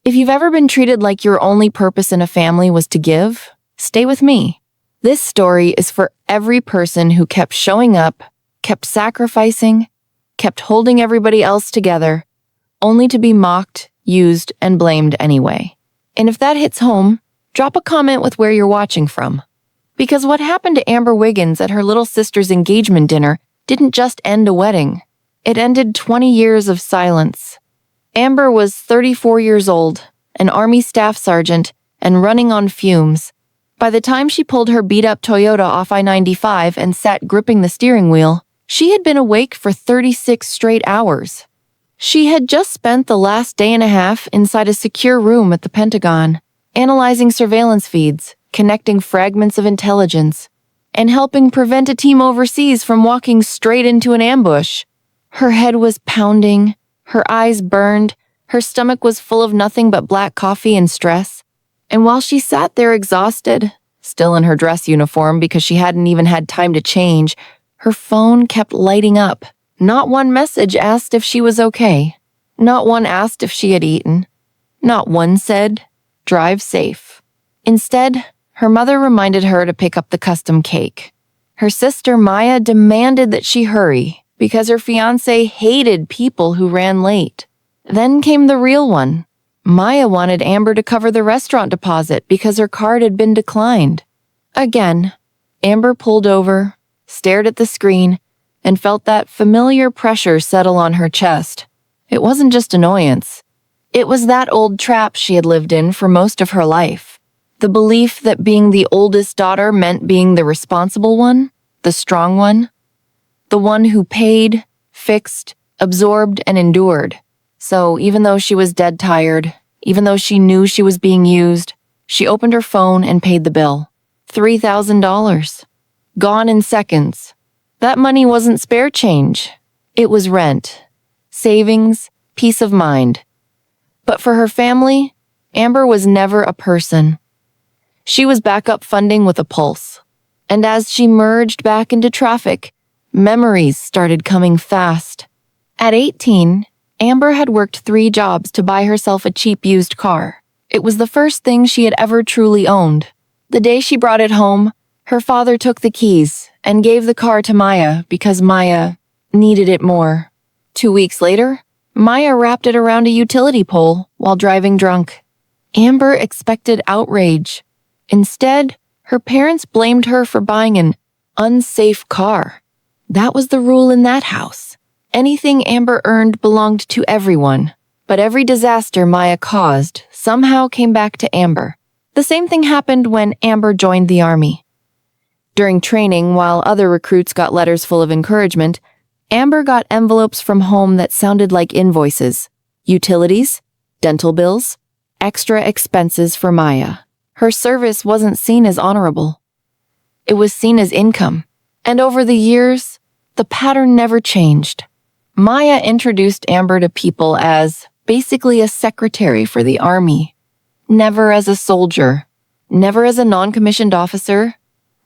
If you've ever been treated like your only purpose in a family was to give, stay with me. This story is for every person who kept showing up, kept sacrificing, kept holding everybody else together, only to be mocked, used, and blamed anyway. And if that hits home, drop a comment with where you're watching from. Because what happened to Amber Wiggins at her little sister's engagement dinner didn't just end a wedding. It ended 20 years of silence. Amber was 34 years old, an Army staff sergeant, and running on fumes. By the time she pulled her beat-up Toyota off I-95 and sat gripping the steering wheel, she had been awake for 36 straight hours. She had just spent the last day and a half inside a secure room at the Pentagon, analyzing surveillance feeds, connecting fragments of intelligence, and helping prevent a team overseas from walking straight into an ambush. Her head was pounding, her eyes burned, her stomach was full of nothing but black coffee and stress. And while she sat there exhausted, still in her dress uniform because she hadn't even had time to change, her phone kept lighting up. Not one message asked if she was okay. Not one asked if she had eaten. Not one said, "Drive safe." Instead, her mother reminded her to pick up the custom cake. Her sister Maya demanded that she hurry because her fiancé hated people who ran late. Then came the real one. Maya wanted Amber to cover the restaurant deposit because her card had been declined. Again, Amber pulled over, stared at the screen, and felt that familiar pressure settle on her chest. It wasn't just annoyance. It was that old trap she had lived in for most of her life. The belief that being the oldest daughter meant being the responsible one, the strong one, the one who paid, fixed, absorbed, and endured. So even though she was dead tired, even though she knew she was being used, she opened her phone and paid the bill. $3,000. Gone in seconds. That money wasn't spare change. It was rent, savings, peace of mind. But for her family, Amber was never a person. She was backup funding with a pulse. And as she merged back into traffic, memories started coming fast. At 18, Amber had worked 3 jobs to buy herself a cheap used car. It was the first thing she had ever truly owned. The day she brought it home, her father took the keys and gave the car to Maya because Maya needed it more. 2 weeks later, Maya wrapped it around a utility pole while driving drunk. Amber expected outrage. Instead, her parents blamed her for buying an unsafe car. That was the rule in that house. Anything Amber earned belonged to everyone, but every disaster Maya caused somehow came back to Amber. The same thing happened when Amber joined the Army. During training, while other recruits got letters full of encouragement, Amber got envelopes from home that sounded like invoices, utilities, dental bills, extra expenses for Maya. Her service wasn't seen as honorable. It was seen as income. And over the years, the pattern never changed. Maya introduced Amber to people as basically a secretary for the Army. Never as a soldier. Never as a non-commissioned officer.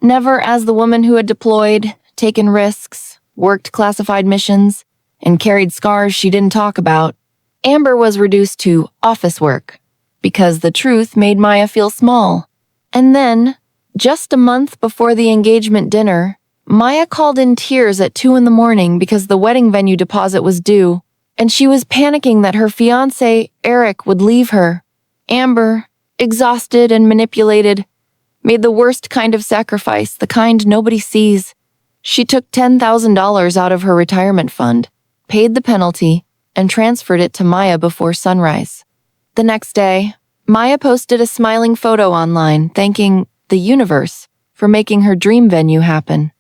Never as the woman who had deployed, taken risks, worked classified missions, and carried scars she didn't talk about. Amber was reduced to office work because the truth made Maya feel small. And then, just a month before the engagement dinner, Maya called in tears at 2 a.m. because the wedding venue deposit was due, and she was panicking that her fiancé, Eric, would leave her. Amber, exhausted and manipulated, made the worst kind of sacrifice, the kind nobody sees. She took $10,000 out of her retirement fund, paid the penalty, and transferred it to Maya before sunrise. The next day, Maya posted a smiling photo online thanking the universe for making her dream venue happen.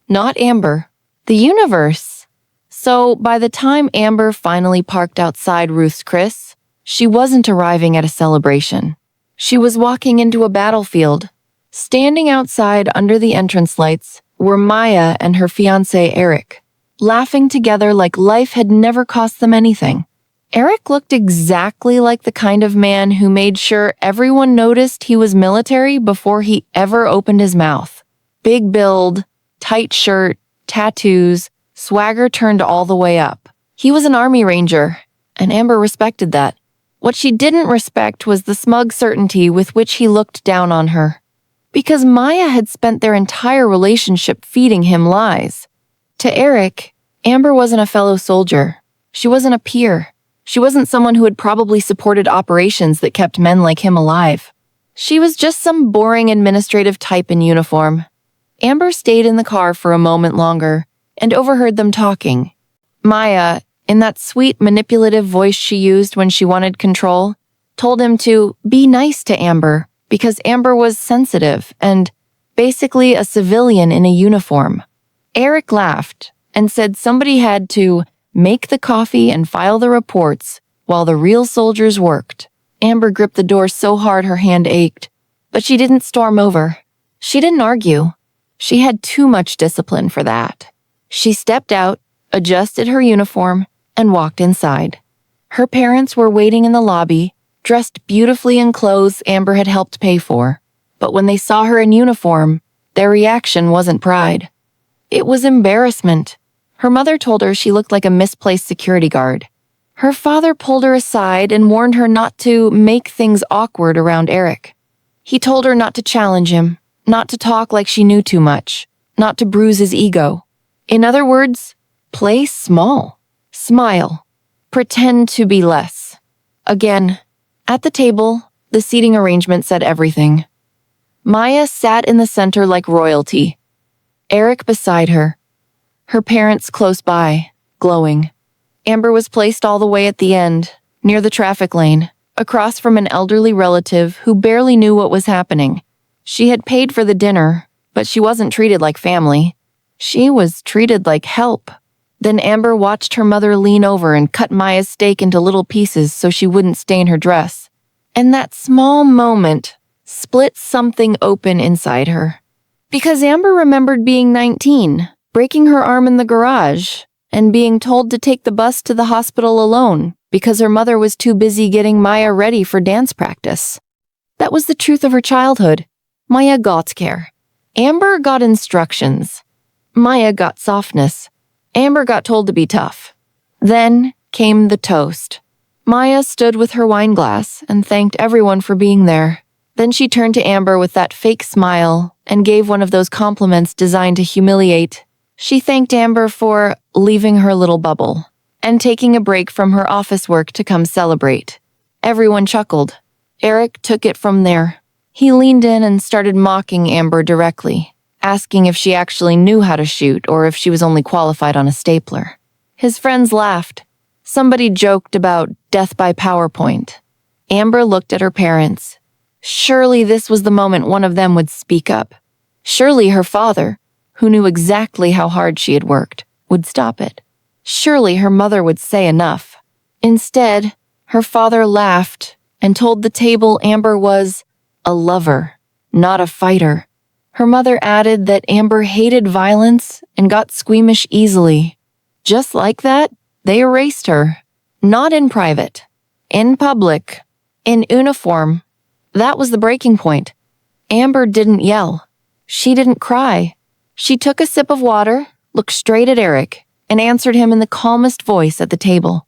Not Amber, the universe. So by the time Amber finally parked outside Ruth's Chris, she wasn't arriving at a celebration. She was walking into a battlefield. Standing outside under the entrance lights were Maya and her fiancé Eric, laughing together like life had never cost them anything. Eric looked exactly like the kind of man who made sure everyone noticed he was military before he ever opened his mouth. Big build, tight shirt, tattoos, swagger turned all the way up. He was an Army Ranger, and Amber respected that. What she didn't respect was the smug certainty with which he looked down on her. Because Maya had spent their entire relationship feeding him lies. To Eric, Amber wasn't a fellow soldier. She wasn't a peer. She wasn't someone who had probably supported operations that kept men like him alive. She was just some boring administrative type in uniform. Amber stayed in the car for a moment longer and overheard them talking. Maya, in that sweet, manipulative voice she used when she wanted control, told him to be nice to Amber because Amber was sensitive and basically a civilian in a uniform. Eric laughed and said somebody had to make the coffee and file the reports while the real soldiers worked. Amber gripped the door so hard her hand ached, but she didn't storm over. She didn't argue. She had too much discipline for that. She stepped out, adjusted her uniform, and walked inside. Her parents were waiting in the lobby, dressed beautifully in clothes Amber had helped pay for. But when they saw her in uniform, their reaction wasn't pride. It was embarrassment. Her mother told her she looked like a misplaced security guard. Her father pulled her aside and warned her not to make things awkward around Eric. He told her not to challenge him, not to talk like she knew too much, not to bruise his ego. In other words, play small, smile, pretend to be less. Again, at the table, the seating arrangement said everything. Maya sat in the center like royalty. Eric beside her. Her parents close by, glowing. Amber was placed all the way at the end, near the traffic lane, across from an elderly relative who barely knew what was happening. She had paid for the dinner, but she wasn't treated like family. She was treated like help. Then Amber watched her mother lean over and cut Maya's steak into little pieces so she wouldn't stain her dress. And that small moment split something open inside her. Because Amber remembered being 19, breaking her arm in the garage, and being told to take the bus to the hospital alone because her mother was too busy getting Maya ready for dance practice. That was the truth of her childhood. Maya got care. Amber got instructions. Maya got softness. Amber got told to be tough. Then came the toast. Maya stood with her wine glass and thanked everyone for being there. Then she turned to Amber with that fake smile and gave one of those compliments designed to humiliate. She thanked Amber for leaving her little bubble and taking a break from her office work to come celebrate. Everyone chuckled. Eric took it from there. He leaned in and started mocking Amber directly, asking if she actually knew how to shoot or if she was only qualified on a stapler. His friends laughed. Somebody joked about death by PowerPoint. Amber looked at her parents. Surely this was the moment one of them would speak up. Surely her father, who knew exactly how hard she had worked, would stop it. Surely her mother would say enough. Instead, her father laughed and told the table Amber was a lover, not a fighter. Her mother added that Amber hated violence and got squeamish easily. Just like that, they erased her. Not in private. In public. In uniform. That was the breaking point. Amber didn't yell. She didn't cry. She took a sip of water, looked straight at Eric, and answered him in the calmest voice at the table.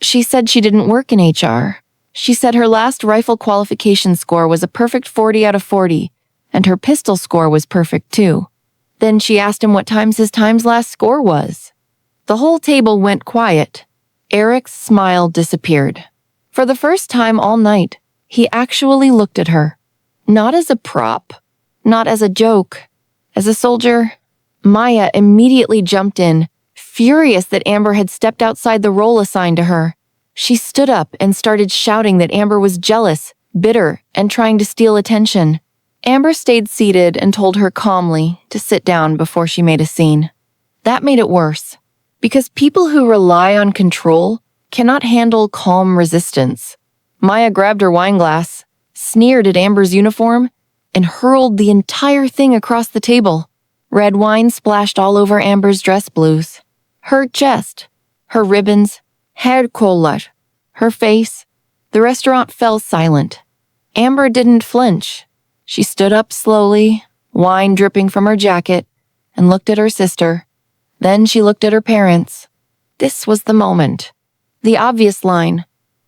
She said she didn't work in HR. She said her last rifle qualification score was a perfect 40 out of 40, and her pistol score was perfect too. Then she asked him what times his last score was. The whole table went quiet. Eric's smile disappeared. For the first time all night, he actually looked at her. Not as a prop, not as a joke, as a soldier. Maya immediately jumped in, furious that Amber had stepped outside the role assigned to her. She stood up and started shouting that Amber was jealous, bitter, and trying to steal attention. Amber stayed seated and told her calmly to sit down before she made a scene. That made it worse, because people who rely on control cannot handle calm resistance. Maya grabbed her wine glass, sneered at Amber's uniform, and hurled the entire thing across the table. Red wine splashed all over Amber's dress blues. Her chest, her ribbons, hair collar, her face. The restaurant fell silent. Amber didn't flinch. She stood up slowly, wine dripping from her jacket, and looked at her sister. Then she looked at her parents. This was the moment. The obvious line.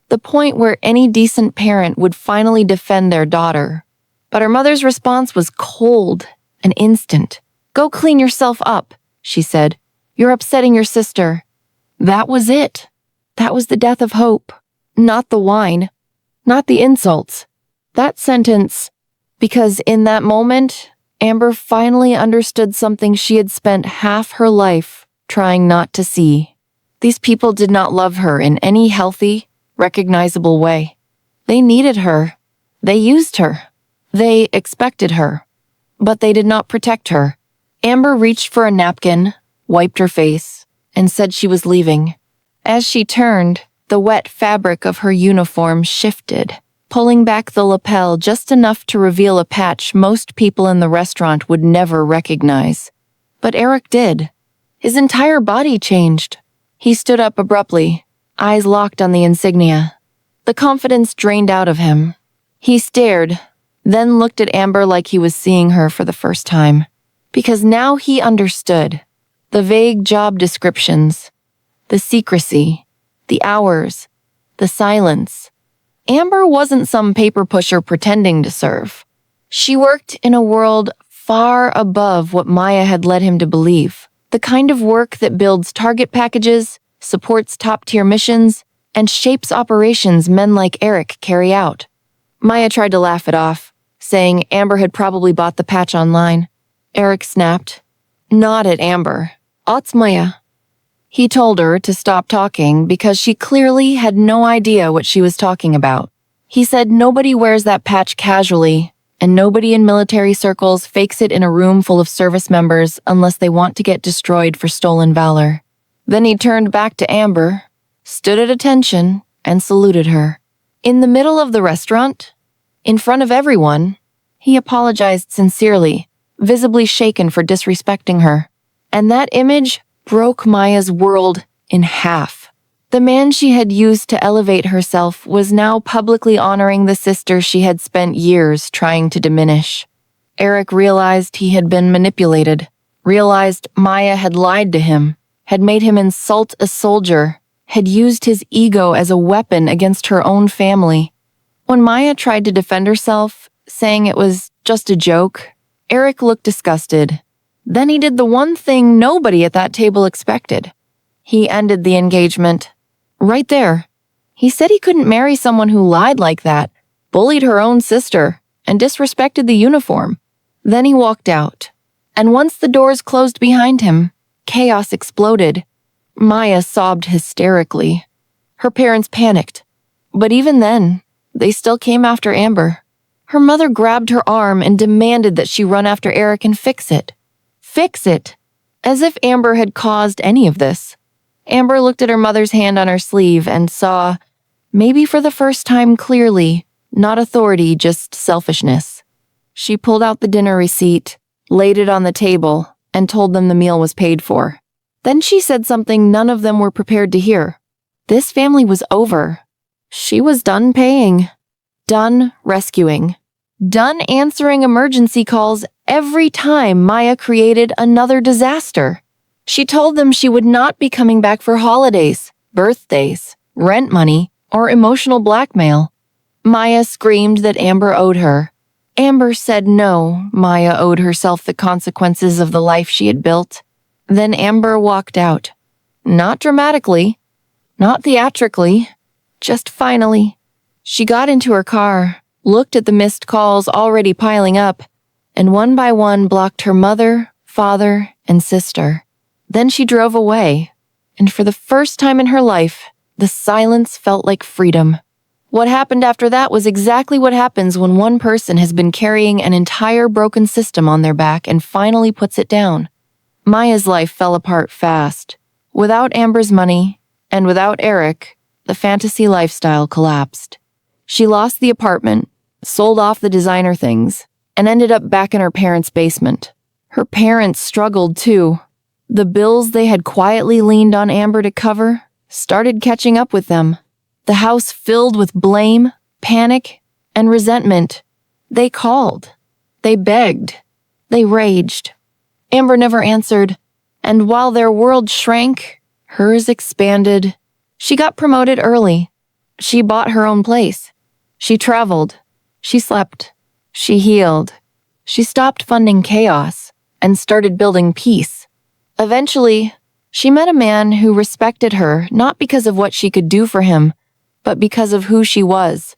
the point where any decent parent would finally defend their daughter. But her mother's response was cold and instant. "Go clean yourself up," she said. "You're upsetting your sister." That was it. That was the death of hope. Not the wine. Not the insults. That sentence. Because in that moment, Amber finally understood something she had spent half her life trying not to see. These people did not love her in any healthy, recognizable way. They needed her. They used her. They expected her. But they did not protect her. Amber reached for a napkin, wiped her face, and said she was leaving. As she turned, the wet fabric of her uniform shifted, pulling back the lapel just enough to reveal a patch most people in the restaurant would never recognize. But Eric did. His entire body changed. He stood up abruptly, eyes locked on the insignia. The confidence drained out of him. He stared, then looked at Amber like he was seeing her for the first time. Because now he understood. The vague job descriptions, the secrecy, the hours, the silence. Amber wasn't some paper pusher pretending to serve. She worked in a world far above what Maya had led him to believe. The kind of work that builds target packages, supports top-tier missions, and shapes operations men like Eric carry out. Maya tried to laugh it off, saying Amber had probably bought the patch online. Eric snapped. Not at Amber. It's Maya. He told her to stop talking because she clearly had no idea what she was talking about. He said nobody wears that patch casually, and nobody in military circles fakes it in a room full of service members unless they want to get destroyed for stolen valor. Then he turned back to Amber, stood at attention, and saluted her. In the middle of the restaurant, in front of everyone, he apologized sincerely, visibly shaken for disrespecting her. And that image broke Maya's world in half. The man she had used to elevate herself was now publicly honoring the sister she had spent years trying to diminish. Eric realized he had been manipulated, realized Maya had lied to him, had made him insult a soldier, had used his ego as a weapon against her own family. When Maya tried to defend herself, saying it was just a joke, Eric looked disgusted. Then he did the one thing nobody at that table expected. He ended the engagement. Right there. He said he couldn't marry someone who lied like that, bullied her own sister, and disrespected the uniform. Then he walked out. And once the doors closed behind him, chaos exploded. Maya sobbed hysterically. Her parents panicked. But even then, they still came after Amber. Her mother grabbed her arm and demanded that she run after Eric and fix it. Fix it. As if Amber had caused any of this. Amber looked at her mother's hand on her sleeve and saw, maybe for the first time clearly, not authority, just selfishness. She pulled out the dinner receipt, laid it on the table, and told them the meal was paid for. Then she said something none of them were prepared to hear. This family was over. She was done paying. Done rescuing. Done answering emergency calls every time Maya created another disaster. She told them she would not be coming back for holidays, birthdays, rent money, or emotional blackmail. Maya screamed that Amber owed her. Amber said no, Maya owed herself the consequences of the life she had built. Then Amber walked out. Not dramatically, not theatrically, just finally. She got into her car, looked at the missed calls already piling up, and one by one blocked her mother, father, and sister. Then she drove away, and for the first time in her life, the silence felt like freedom. What happened after that was exactly what happens when one person has been carrying an entire broken system on their back and finally puts it down. Maya's life fell apart fast. Without Amber's money, and without Eric, the fantasy lifestyle collapsed. She lost the apartment, sold off the designer things, and ended up back in her parents' basement. Her parents struggled too. The bills they had quietly leaned on Amber to cover started catching up with them. The house filled with blame, panic, and resentment. They called. They begged. They raged. Amber never answered, and while their world shrank, hers expanded. She got promoted early. She bought her own place. She traveled. She slept. She healed. She stopped funding chaos and started building peace. Eventually, she met a man who respected her not because of what she could do for him, but because of who she was.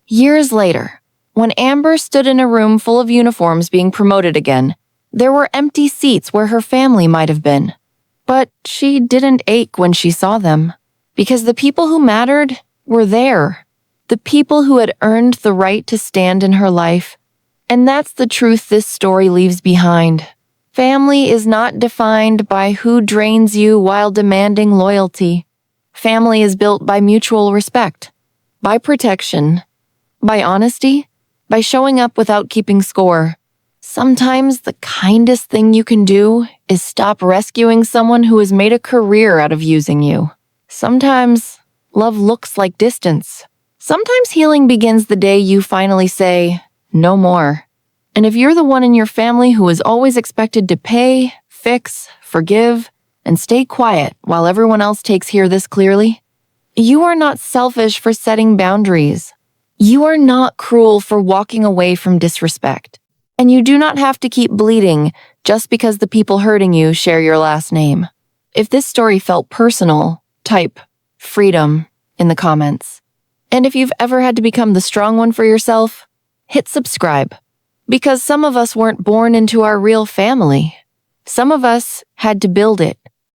Years later, when Amber stood in a room full of uniforms being promoted again, there were empty seats where her family might have been. But she didn't ache when she saw them, because the people who mattered were there. The people who had earned the right to stand in her life. And that's the truth this story leaves behind. Family is not defined by who drains you while demanding loyalty. Family is built by mutual respect, by protection, by honesty, by showing up without keeping score. Sometimes the kindest thing you can do is stop rescuing someone who has made a career out of using you. Sometimes love looks like distance. Sometimes healing begins the day you finally say, no more. And if you're the one in your family who is always expected to pay, fix, forgive, and stay quiet while everyone else hear this clearly, you are not selfish for setting boundaries. You are not cruel for walking away from disrespect. And you do not have to keep bleeding just because the people hurting you share your last name. If this story felt personal, type freedom in the comments. And if you've ever had to become the strong one for yourself, hit subscribe. Because some of us weren't born into our real family. Some of us had to build it.